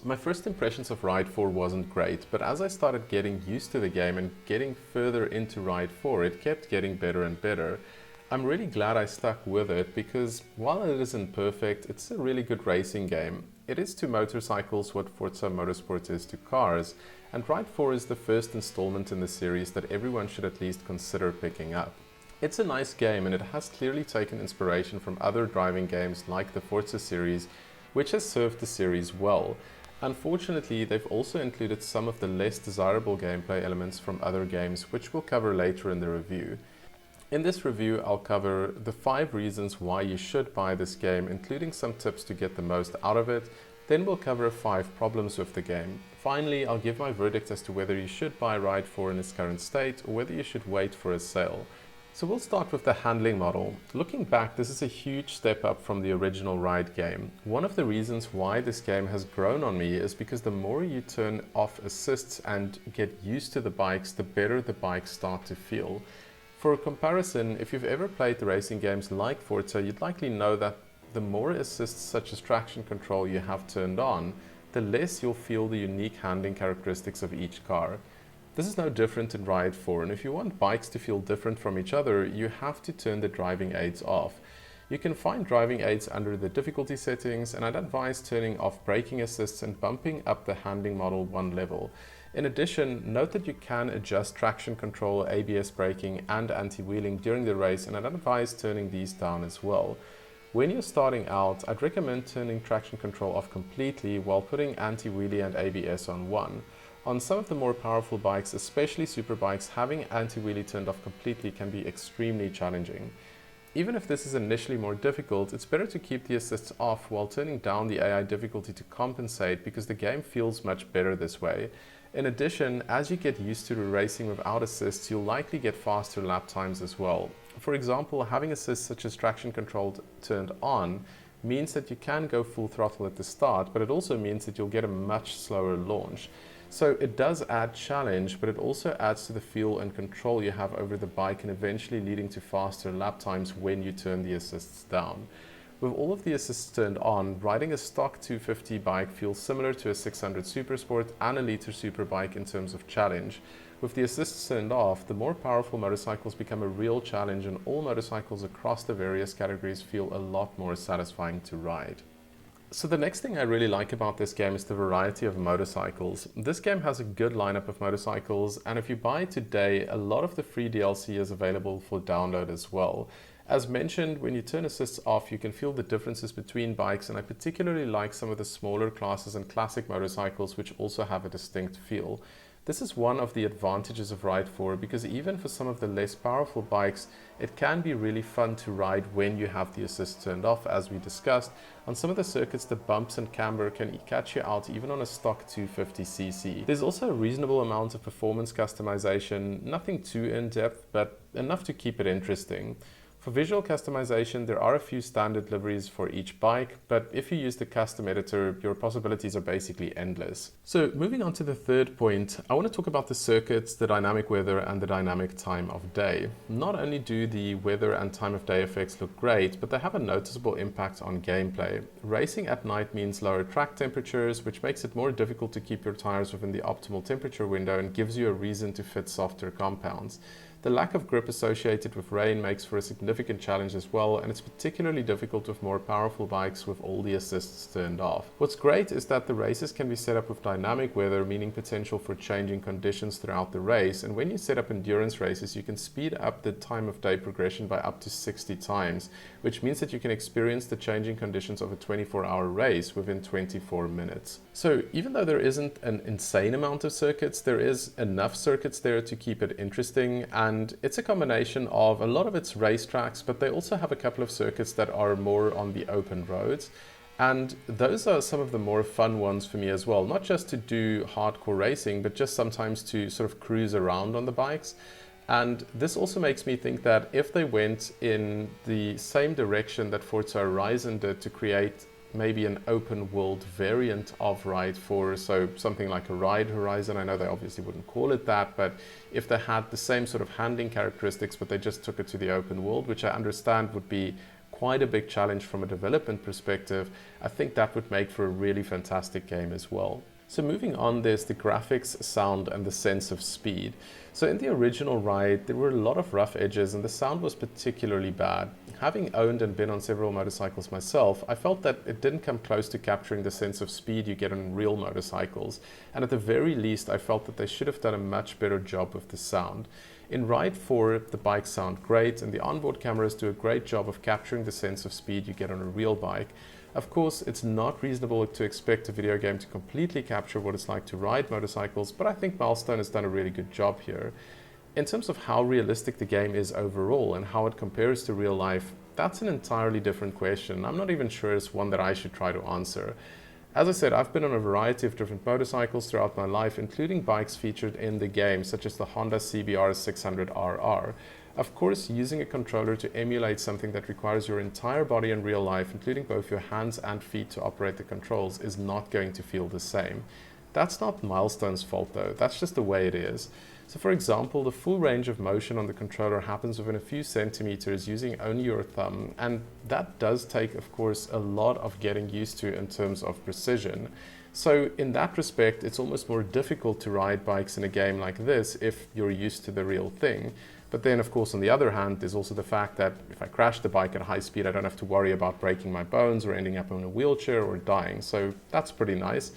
My first impressions of Ride 4 wasn't great, but as I started getting used to the game and getting further into Ride 4, it kept getting better and better. I'm really glad I stuck with it because while it isn't perfect, it's a really good racing game. It is to motorcycles what Forza Motorsport is to cars, and Ride 4 is the first installment in the series that everyone should at least consider picking up. It's a nice game and it has clearly taken inspiration from other driving games like the Forza series, which has served the series well. Unfortunately, they've also included some of the less desirable gameplay elements from other games, which we'll cover later in the review. In this review, I'll cover the 5 reasons why you should buy this game, including some tips to get the most out of it. Then we'll cover 5 problems with the game. Finally, I'll give my verdict as to whether you should buy Ride 4 in its current state or whether you should wait for a sale. So we'll start with the handling model. Looking back, this is a huge step up from the original Ride game. One of the reasons why this game has grown on me is because the more you turn off assists and get used to the bikes, the better the bikes start to feel. For a comparison, if you've ever played the racing games like Forza, you'd likely know that the more assists such as traction control you have turned on, the less you'll feel the unique handling characteristics of each car. This is no different in Ride 4, and if you want bikes to feel different from each other, you have to turn the driving aids off. You can find driving aids under the difficulty settings, and I'd advise turning off braking assists and bumping up the handling model 1 level. In addition, note that you can adjust traction control, ABS braking, and anti-wheeling during the race, and I'd advise turning these down as well. When you're starting out, I'd recommend turning traction control off completely while putting anti-wheelie and ABS on 1. On some of the more powerful bikes, especially superbikes, having anti-wheelie turned off completely can be extremely challenging. Even if this is initially more difficult, it's better to keep the assists off while turning down the AI difficulty to compensate because the game feels much better this way. In addition, as you get used to racing without assists, you'll likely get faster lap times as well. For example, having assists such as traction control turned on means that you can go full throttle at the start, but it also means that you'll get a much slower launch. So it does add challenge, but it also adds to the feel and control you have over the bike and eventually leading to faster lap times when you turn the assists down. With all of the assists turned on, riding a stock 250 bike feels similar to a 600 Supersport and a Liter Superbike in terms of challenge. With the assists turned off, the more powerful motorcycles become a real challenge and all motorcycles across the various categories feel a lot more satisfying to ride. So the next thing I really like about this game is the variety of motorcycles. This game has a good lineup of motorcycles, and if you buy it today, a lot of the free DLC is available for download as well. As mentioned, when you turn assists off, you can feel the differences between bikes, and I particularly like some of the smaller classes and classic motorcycles which also have a distinct feel. This is one of the advantages of Ride 4 because even for some of the less powerful bikes, it can be really fun to ride when you have the assist turned off, as we discussed. On some of the circuits, the bumps and camber can catch you out even on a stock 250cc. There's also a reasonable amount of performance customization, nothing too in-depth, but enough to keep it interesting. For visual customization, there are a few standard liveries for each bike, but if you use the custom editor, your possibilities are basically endless. So moving on to the third point, I want to talk about the circuits, the dynamic weather, and the dynamic time of day. Not only do the weather and time of day effects look great, but they have a noticeable impact on gameplay. Racing at night means lower track temperatures, which makes it more difficult to keep your tires within the optimal temperature window and gives you a reason to fit softer compounds. The lack of grip associated with rain makes for a significant challenge as well, and it's particularly difficult with more powerful bikes with all the assists turned off. What's great is that the races can be set up with dynamic weather, meaning potential for changing conditions throughout the race, and when you set up endurance races, you can speed up the time of day progression by up to 60 times, which means that you can experience the changing conditions of a 24-hour race within 24 minutes. So even though there isn't an insane amount of circuits, there is enough circuits there to keep it interesting, and it's a combination of a lot of its racetracks, but they also have a couple of circuits that are more on the open roads. And those are some of the more fun ones for me as well, not just to do hardcore racing, but just sometimes to sort of cruise around on the bikes. And this also makes me think that if they went in the same direction that Forza Horizon did to create maybe an open world variant of Ride 4, so something like a Ride Horizon. I know they obviously wouldn't call it that, but if they had the same sort of handling characteristics, but they just took it to the open world, which I understand would be quite a big challenge from a development perspective, I think that would make for a really fantastic game as well. So moving on, there's the graphics, sound, and the sense of speed. So in the original Ride, there were a lot of rough edges and the sound was particularly bad. Having owned and been on several motorcycles myself, I felt that it didn't come close to capturing the sense of speed you get on real motorcycles. And at the very least, I felt that they should have done a much better job with the sound. In Ride 4, the bikes sound great and the onboard cameras do a great job of capturing the sense of speed you get on a real bike. Of course, it's not reasonable to expect a video game to completely capture what it's like to ride motorcycles, but I think Milestone has done a really good job here. In terms of how realistic the game is overall and how it compares to real life, that's an entirely different question. I'm not even sure it's one that I should try to answer. As I said, I've been on a variety of different motorcycles throughout my life, including bikes featured in the game, such as the Honda CBR 600RR. Of course, using a controller to emulate something that requires your entire body in real life, including both your hands and feet to operate the controls, is not going to feel the same. That's not Milestone's fault though, that's just the way it is. So for example, the full range of motion on the controller happens within a few centimeters using only your thumb, and that does take, of course, a lot of getting used to in terms of precision. So in that respect, it's almost more difficult to ride bikes in a game like this if you're used to the real thing. But then, of course, on the other hand, there's also the fact that if I crash the bike at high speed, I don't have to worry about breaking my bones or ending up in a wheelchair or dying. So that's pretty nice.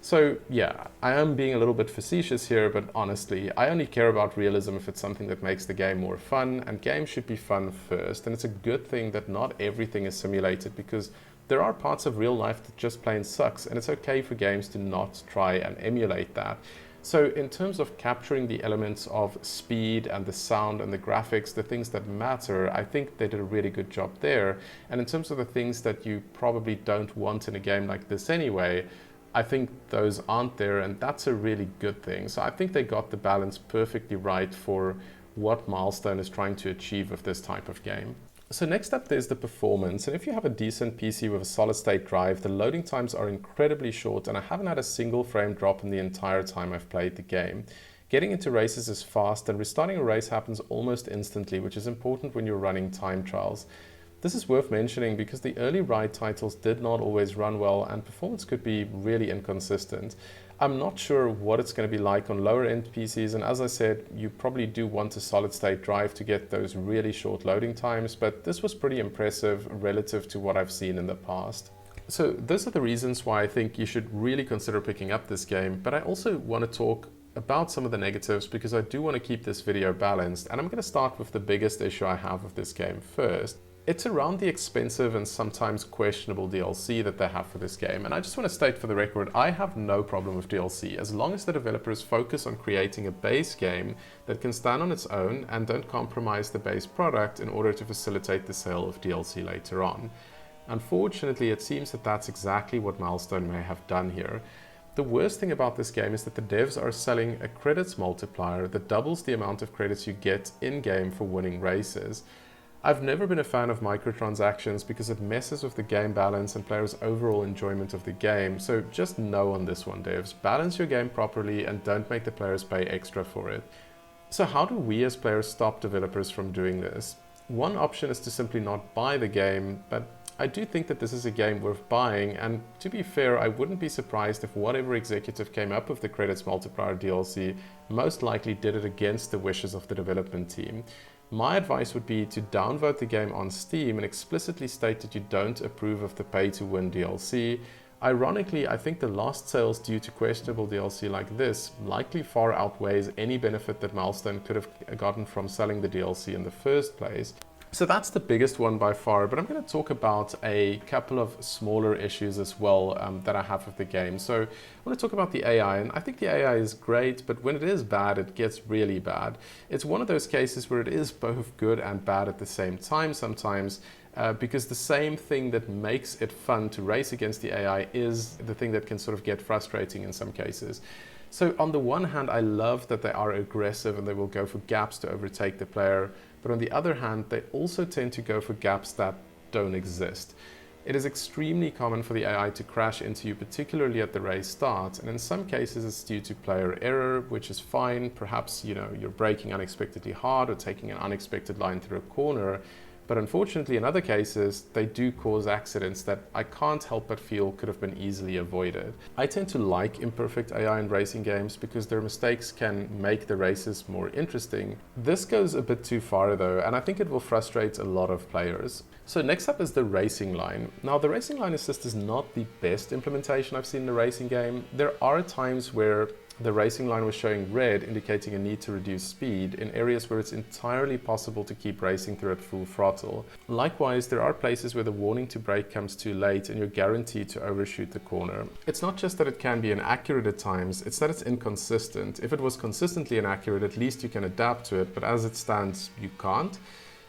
So yeah, I am being a little bit facetious here, but honestly, I only care about realism if it's something that makes the game more fun, and games should be fun first. And it's a good thing that not everything is simulated, because there are parts of real life that just plain sucks, and it's okay for games to not try and emulate that. So in terms of capturing the elements of speed and the sound and the graphics, the things that matter, I think they did a really good job there. And in terms of the things that you probably don't want in a game like this anyway, I think those aren't there, and that's a really good thing. So I think they got the balance perfectly right for what Milestone is trying to achieve with this type of game. So next up, there's the performance, and if you have a decent PC with a solid state drive, the loading times are incredibly short, and I haven't had a single frame drop in the entire time I've played the game. Getting into races is fast, and restarting a race happens almost instantly, which is important when you're running time trials. This is worth mentioning because the early Ride titles did not always run well, and performance could be really inconsistent. I'm not sure what it's going to be like on lower end PCs, and as I said, you probably do want a solid state drive to get those really short loading times, but this was pretty impressive relative to what I've seen in the past. So those are the reasons why I think you should really consider picking up this game, but I also want to talk about some of the negatives because I do want to keep this video balanced, and I'm going to start with the biggest issue I have with this game first. It's around the expensive and sometimes questionable DLC that they have for this game. And I just want to state for the record, I have no problem with DLC as long as the developers focus on creating a base game that can stand on its own and don't compromise the base product in order to facilitate the sale of DLC later on. Unfortunately, it seems that that's exactly what Milestone may have done here. The worst thing about this game is that the devs are selling a credits multiplier that doubles the amount of credits you get in-game for winning races. I've never been a fan of microtransactions because it messes with the game balance and players' overall enjoyment of the game, so just no on this one, devs. Balance your game properly and don't make the players pay extra for it. So how do we as players stop developers from doing this? One option is to simply not buy the game, but I do think that this is a game worth buying, and to be fair, I wouldn't be surprised if whatever executive came up with the credits multiplier DLC most likely did it against the wishes of the development team. My advice would be to downvote the game on Steam and explicitly state that you don't approve of the pay-to-win DLC. Ironically, I think the lost sales due to questionable DLC like this likely far outweighs any benefit that Milestone could have gotten from selling the DLC in the first place. So that's the biggest one by far, but I'm going to talk about a couple of smaller issues as well that I have with the game. So I want to talk about the AI, and I think the AI is great, but when it is bad, it gets really bad. It's one of those cases where it is both good and bad at the same time sometimes, because the same thing that makes it fun to race against the AI is the thing that can sort of get frustrating in some cases. So on the one hand, I love that they are aggressive and they will go for gaps to overtake the player. But on the other hand, they also tend to go for gaps that don't exist. It is extremely common for the AI to crash into you, particularly at the race start. And in some cases, it's due to player error, which is fine. Perhaps, you're braking unexpectedly hard or taking an unexpected line through a corner. But unfortunately, in other cases, they do cause accidents that I can't help but feel could have been easily avoided. I tend to like imperfect AI in racing games because their mistakes can make the races more interesting. This goes a bit too far though, and I think it will frustrate a lot of players. So next up is the racing line. Now the racing line assist is not the best implementation I've seen in a racing game. There are times where the racing line was showing red, indicating a need to reduce speed in areas where it's entirely possible to keep racing through at full throttle. Likewise, there are places where the warning to brake comes too late and you're guaranteed to overshoot the corner. It's not just that it can be inaccurate at times, it's that it's inconsistent. If it was consistently inaccurate, at least you can adapt to it, but as it stands, you can't.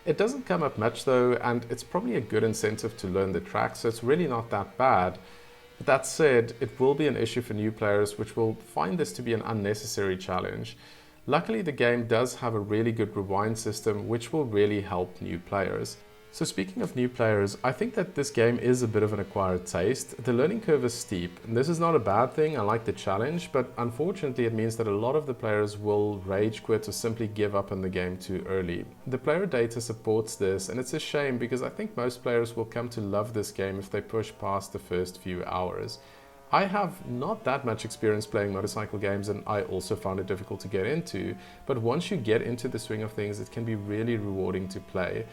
It doesn't come up much though, and it's probably a good incentive to learn the track, so it's really not that bad. But that said, it will be an issue for new players, which will find this to be an unnecessary challenge. Luckily, the game does have a really good rewind system, which will really help new players. So speaking of new players, I think that this game is a bit of an acquired taste. The learning curve is steep, and this is not a bad thing. I like the challenge, but unfortunately it means that a lot of the players will rage quit or simply give up on the game too early. The player data supports this, and it's a shame because I think most players will come to love this game if they push past the first few hours. I have not that much experience playing motorcycle games, and I also found it difficult to get into, but once you get into the swing of things, it can be really rewarding to play.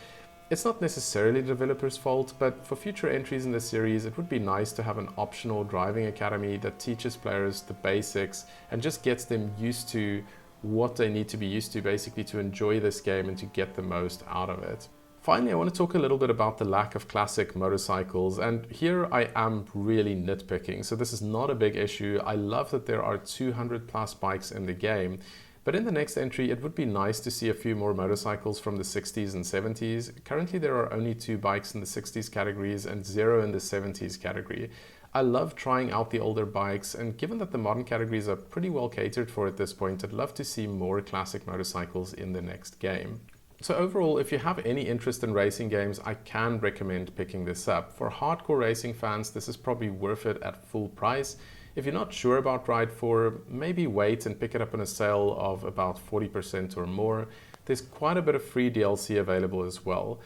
It's not necessarily the developer's fault, but for future entries in the series, it would be nice to have an optional driving academy that teaches players the basics and just gets them used to what they need to be used to basically to enjoy this game and to get the most out of it. Finally, I want to talk a little bit about the lack of classic motorcycles, and here I am really nitpicking, so this is not a big issue. I love that there are 200 plus bikes in the game. But in the next entry, it would be nice to see a few more motorcycles from the 60s and 70s. Currently, there are only 2 bikes in the 60s categories and 0 in the 70s category. I love trying out the older bikes, and given that the modern categories are pretty well catered for at this point, I'd love to see more classic motorcycles in the next game. So overall, if you have any interest in racing games, I can recommend picking this up. For hardcore racing fans, this is probably worth it at full price. If you're not sure about Ride 4, maybe wait and pick it up on a sale of about 40% or more. There's quite a bit of free DLC available as well.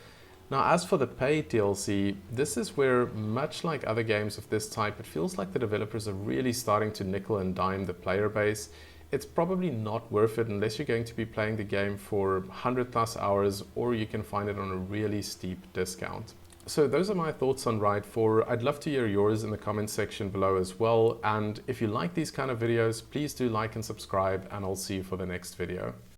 Now, as for the paid DLC, this is where, much like other games of this type, it feels like the developers are really starting to nickel and dime the player base. It's probably not worth it unless you're going to be playing the game for 100 plus hours, or you can find it on a really steep discount. So those are my thoughts on Ride 4. I'd love to hear yours in the comments section below as well. And if you like these kind of videos, please do like and subscribe, and I'll see you for the next video.